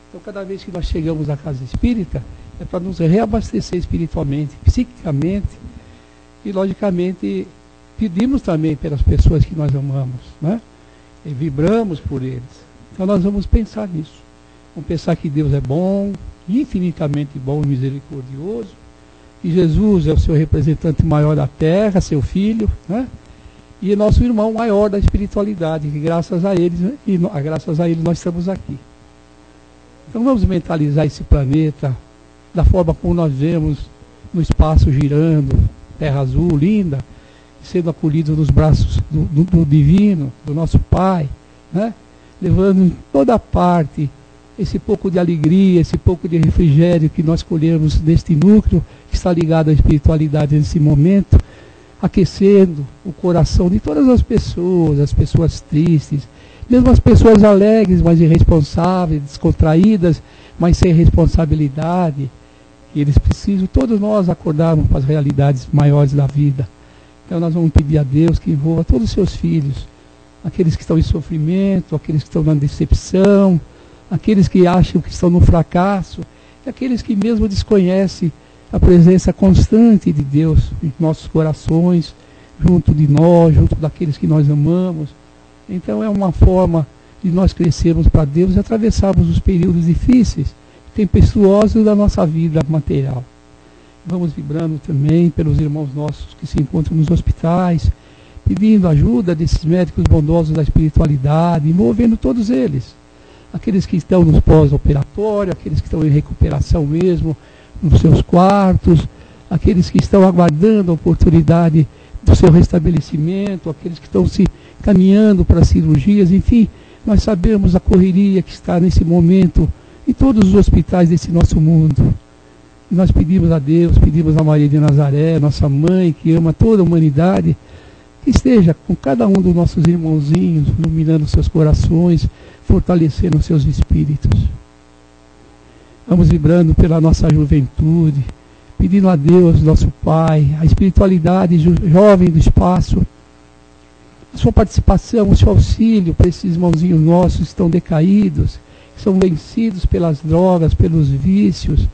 Então, cada vez que nós chegamos à casa espírita, é para nos reabastecer espiritualmente, psiquicamente, e logicamente pedimos também pelas pessoas que nós amamos, né? E vibramos por eles. Então nós vamos pensar nisso. Vamos pensar que Deus é bom, infinitamente bom e misericordioso, que Jesus é o seu representante maior da terra, seu filho, né? E nosso irmão maior da espiritualidade, que graças a eles, né? Graças a ele nós estamos aqui. Então vamos mentalizar esse planeta da forma como nós vemos no espaço girando, terra azul, linda, sendo acolhido nos braços do divino, do nosso Pai, né? Levando em toda parte esse pouco de alegria, esse pouco de refrigério que nós colhemos neste núcleo que está ligado à espiritualidade nesse momento, aquecendo o coração de todas as pessoas tristes, mesmo as pessoas alegres, mas irresponsáveis, descontraídas, mas sem responsabilidade. E eles precisam, todos nós, acordarmos para as realidades maiores da vida. Então nós vamos pedir a Deus que envolva todos os seus filhos, aqueles que estão em sofrimento, aqueles que estão na decepção, aqueles que acham que estão no fracasso, e aqueles que mesmo desconhecem a presença constante de Deus em nossos corações, junto de nós, junto daqueles que nós amamos. Então é uma forma de nós crescermos para Deus e atravessarmos os períodos difíceis, tempestuosos da nossa vida material. Vamos vibrando também pelos irmãos nossos que se encontram nos hospitais, pedindo ajuda desses médicos bondosos da espiritualidade, envolvendo todos eles. Aqueles que estão nos pós-operatórios, aqueles que estão em recuperação mesmo, nos seus quartos, aqueles que estão aguardando a oportunidade do seu restabelecimento, aqueles que estão se caminhando para cirurgias, enfim, nós sabemos a correria que está nesse momento em todos os hospitais desse nosso mundo. E nós pedimos a Deus, pedimos a Maria de Nazaré, nossa mãe, que ama toda a humanidade, Que esteja com cada um dos nossos irmãozinhos, iluminando seus corações, fortalecendo seus espíritos. Vamos vibrando pela nossa juventude, pedindo a Deus, nosso Pai, a espiritualidade jovem do espaço, a sua participação, o seu auxílio para esses irmãozinhos nossos que estão decaídos, que são vencidos pelas drogas, pelos vícios,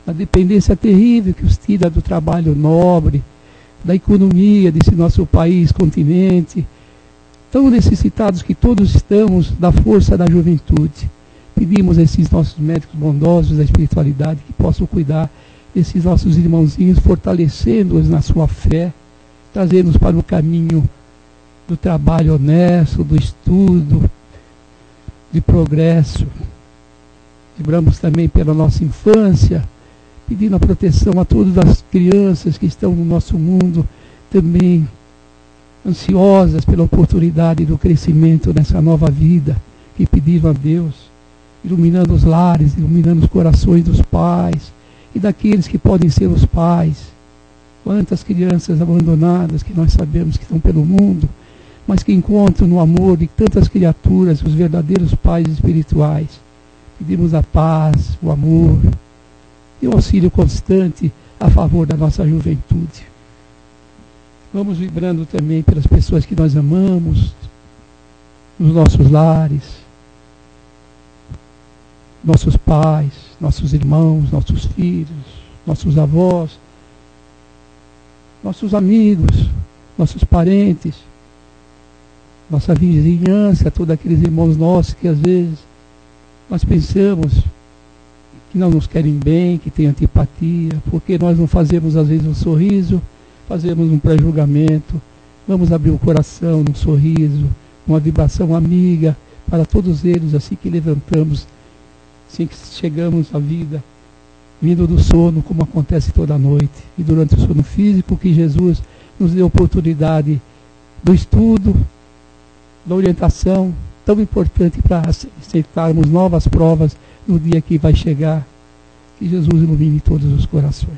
a dependência terrível que os tira do trabalho nobre, da economia desse nosso país, continente, tão necessitados que todos estamos da força da juventude. Pedimos a esses nossos médicos bondosos da espiritualidade que possam cuidar desses nossos irmãozinhos, fortalecendo-os na sua fé, trazendo-os para o caminho do trabalho honesto, do estudo, de progresso. Vibramos também pela nossa infância, pedindo a proteção a todas as crianças que estão no nosso mundo, também ansiosas pela oportunidade do crescimento nessa nova vida, que pediram a Deus, iluminando os lares, iluminando os corações dos pais e daqueles que podem ser os pais. Quantas crianças abandonadas que nós sabemos que estão pelo mundo, mas que encontram no amor de tantas criaturas os verdadeiros pais espirituais. Pedimos a paz, o amor e o auxílio constante a favor da nossa juventude. Vamos vibrando também pelas pessoas que nós amamos, nos nossos lares, nossos pais, nossos irmãos, nossos filhos, nossos avós, nossos amigos, nossos parentes, nossa vizinhança, todos aqueles irmãos nossos que às vezes nós pensamos que não nos querem bem, que têm antipatia, porque nós não fazemos às vezes um sorriso, fazemos um pré-julgamento. Vamos abrir o coração num sorriso, uma vibração amiga para todos eles, assim que levantamos, assim que chegamos à vida, vindo do sono, como acontece toda noite, e durante o sono físico, que Jesus nos dê a oportunidade do estudo, da orientação, tão importante para aceitarmos novas provas no dia que vai chegar. Que Jesus ilumine todos os corações.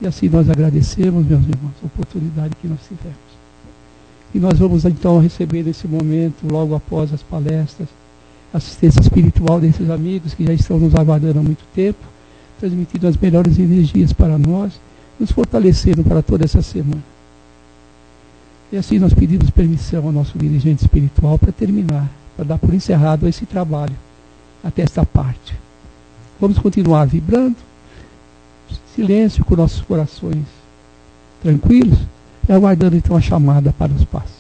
E assim nós agradecemos, meus irmãos, a oportunidade que nós tivemos. E nós vamos então receber nesse momento, logo após as palestras, assistência espiritual desses amigos que já estão nos aguardando há muito tempo, transmitindo as melhores energias para nós, nos fortalecendo para toda essa semana. E assim nós pedimos permissão ao nosso dirigente espiritual para terminar, para dar por encerrado esse trabalho, até esta parte. Vamos continuar vibrando, silêncio com nossos corações tranquilos, e aguardando então a chamada para os passos.